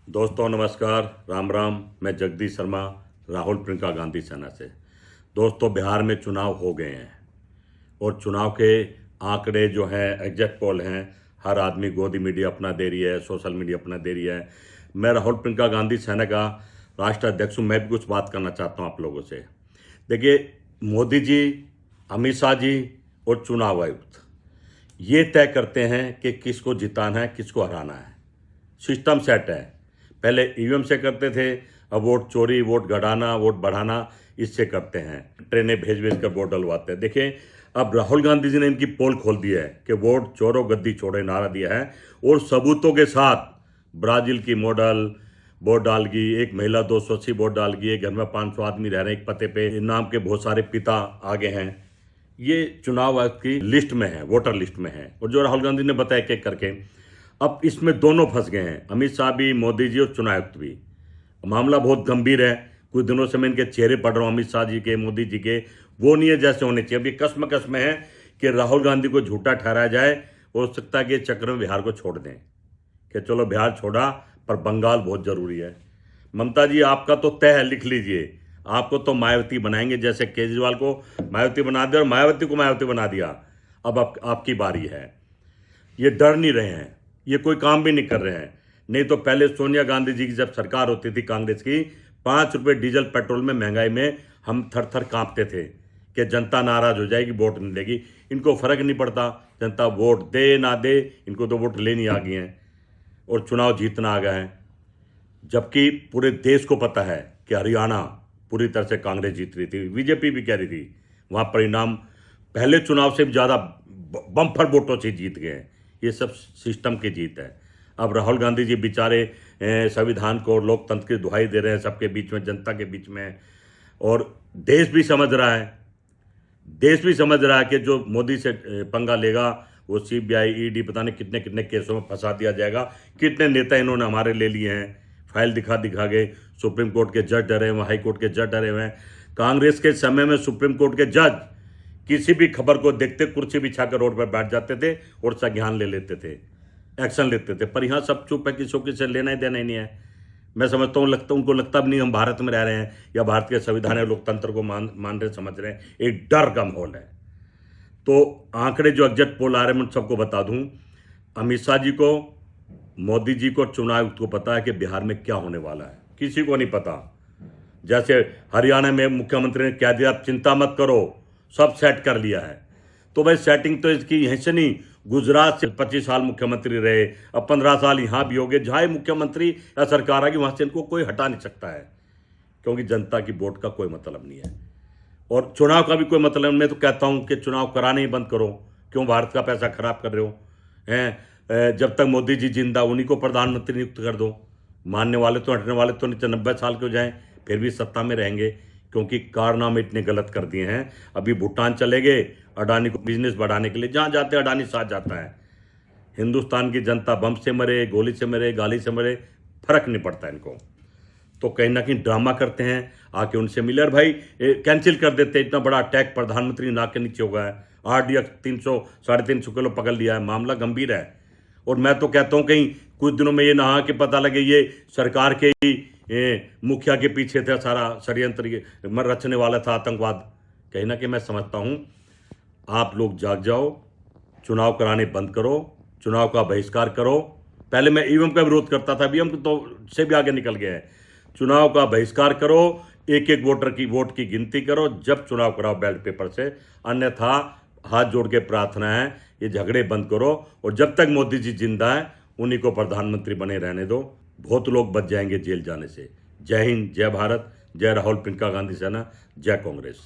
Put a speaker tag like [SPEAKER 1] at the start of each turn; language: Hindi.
[SPEAKER 1] दोस्तों नमस्कार, राम राम। मैं जगदीश शर्मा, राहुल प्रियंका गांधी सेना से। दोस्तों, बिहार में चुनाव हो गए हैं और चुनाव के आंकड़े जो हैं, एग्जिट पोल हैं, हर आदमी गोदी मीडिया अपना दे रही है, सोशल मीडिया अपना दे रही है। मैं राहुल प्रियंका गांधी सेना का राष्ट्रीय अध्यक्ष हूँ। मैं भी कुछ बात करना चाहता हूँ आप लोगों से। देखिए, मोदी जी, अमित शाह जी और चुनाव आयुक्त ये तय करते हैं कि किसको जिताना है, किसको हराना है। सिस्टम सेट है। पहले ईवीएम से करते थे, अब वोट चोरी, वोट घटाना, वोट बढ़ाना इससे करते हैं। ट्रेनें भेज भेज कर वोट डलवाते हैं। देखिए, अब राहुल गांधी जी ने इनकी पोल खोल दी है कि वोट चोरो गद्दी छोड़े नारा दिया है और सबूतों के साथ ब्राजील की मॉडल वोट डाल गई, एक महिला 280 वोट डाल गई, एक घर में 500 आदमी रह रहे हैं एक पते पे, नाम के बहुत सारे पिता आगे हैं। ये चुनाव आयोग की लिस्ट में है, वोटर लिस्ट में है, और जो राहुल गांधी ने बताया एक एक करके। अब इसमें दोनों फंस गए हैं, अमित शाह भी, मोदी जी और चुनाव आयुक्त भी। मामला बहुत गंभीर है। कुछ दिनों से मैं इनके चेहरे पढ़ रहा हूँ, अमित शाह जी के, मोदी जी के, वो नहीं है जैसे होने चाहिए। अभी कसम में है कि राहुल गांधी को झूठा ठहराया जाए। हो सकता है कि चक्र में बिहार को छोड़ दें कि चलो बिहार छोड़ा पर बंगाल बहुत जरूरी है। ममता जी, आपका तो तय है, लिख लीजिए। आपको तो मायावती बनाएंगे, जैसे केजरीवाल को मायावती बना दिया और मायावती को मायावती बना दिया। अब आपकी बारी है। ये डर नहीं रहे हैं, ये कोई काम भी नहीं कर रहे हैं। नहीं तो पहले सोनिया गांधी जी की जब सरकार होती थी कांग्रेस की, 5 रुपये डीजल पेट्रोल में महंगाई में हम थर थर कांपते थे कि जनता नाराज हो जाएगी, वोट नहीं देगी। इनको फर्क नहीं पड़ता, जनता वोट दे ना दे, इनको तो वोट लेनी आ गई हैं और चुनाव जीतना आ गए हैं। जबकि पूरे देश को पता है कि हरियाणा पूरी तरह से कांग्रेस जीत रही थी, बीजेपी भी कह रही थी। वहाँ परिणाम पहले चुनाव से भी ज़्यादा बम्पर वोटों से जीत गए हैं। ये सब सिस्टम की जीत है। अब राहुल गांधी जी बेचारे संविधान को और लोकतंत्र की दुहाई दे रहे हैं सबके बीच में, जनता के बीच में। और देश भी समझ रहा है, देश भी समझ रहा है कि जो मोदी से पंगा लेगा वो सीबीआई, ईडी, पता नहीं कितने कितने केसों में फंसा दिया जाएगा। कितने नेता इन्होंने हमारे ले लिए हैं, फाइल दिखा दिखा के। सुप्रीम कोर्ट के जज डरे हुए हैं, हाई कोर्ट के जज डरे हुए हैं। कांग्रेस के समय में सुप्रीम कोर्ट के जज किसी भी खबर को देखते कुर्सी बिछाकर रोड पर बैठ जाते थे और संज्ञान ले लेते थे, एक्शन लेते थे। पर यहाँ सब चुप है, किसी को लेना ही देना ही नहीं है। मैं समझता हूँ, उनको लगता भी नहीं हम भारत में रह रहे हैं या भारत के संविधान और लोकतंत्र को मान रहे, समझ रहे हैं। एक डर का माहौल है। तो आंकड़े जो एग्जिट पोल आ रहे हैं मैं सबको बता दूं, अमित शाह जी को, मोदी जी को, चुनाव आयुक्त को पता है कि बिहार में क्या होने वाला है। किसी को नहीं पता। जैसे हरियाणा में मुख्यमंत्री ने कह दिया, आप चिंता मत करो, सब सेट कर लिया है। तो भाई सेटिंग तो इसकी यहीं से नहीं, गुजरात से 25 साल मुख्यमंत्री रहे, अब 15 साल यहाँ भी हो गए। जहाँ मुख्यमंत्री या सरकार आ गई वहाँ से इनको कोई हटा नहीं सकता है, क्योंकि जनता की वोट का कोई मतलब नहीं है और चुनाव का भी कोई मतलब। मैं तो कहता हूँ कि चुनाव कराने ही बंद करो। क्यों भारत का पैसा खराब कर रहे हो हैं? जब तक मोदी जी जिंदा, उन्हीं को प्रधानमंत्री नियुक्त कर दो। मानने वाले तो, हटने वाले तो नहीं, 90 साल के हो जाएं फिर भी सत्ता में रहेंगे, क्योंकि कारनामे इतने गलत कर दिए हैं। अभी भूटान चले गए अडानी को बिजनेस बढ़ाने के लिए, जहाँ जाते हैं अडानी साथ जाता है। हिंदुस्तान की जनता बम से मरे, गोली से मरे, गाली से मरे, फर्क नहीं पड़ता इनको। तो कहीं ना कहीं ड्रामा करते हैं, आके उनसे मिले और भाई कैंसिल कर देते। इतना बड़ा अटैक प्रधानमंत्री नाक के नीचे हो गया है। RDX 300 350 किलो पकड़ लिया है। मामला गंभीर है। और मैं तो कहता हूँ कहीं कुछ दिनों में ये ना कि पता लगे ये सरकार के ही मुखिया के पीछे था सारा षड्यंत्र रचने वाला था, आतंकवाद। कहीं ना कहीं मैं समझता हूँ आप लोग जाग जाओ, चुनाव कराने बंद करो, चुनाव का बहिष्कार करो। पहले मैं ईवीएम का विरोध करता था, ईवीएम तो से भी आगे निकल गया है। चुनाव का बहिष्कार करो, एक एक वोटर की वोट की गिनती करो, जब चुनाव कराओ बैलेट पेपर से। अन्यथा हाथ जोड़ के प्रार्थना है, ये झगड़े बंद करो और जब तक मोदी जी जिंदा है उन्हीं को प्रधानमंत्री बने रहने दो। बहुत लोग बच जाएंगे जेल जाने से। जय हिंद, जय भारत, जय राहुल प्रियंका गांधी सेना, जय कांग्रेस।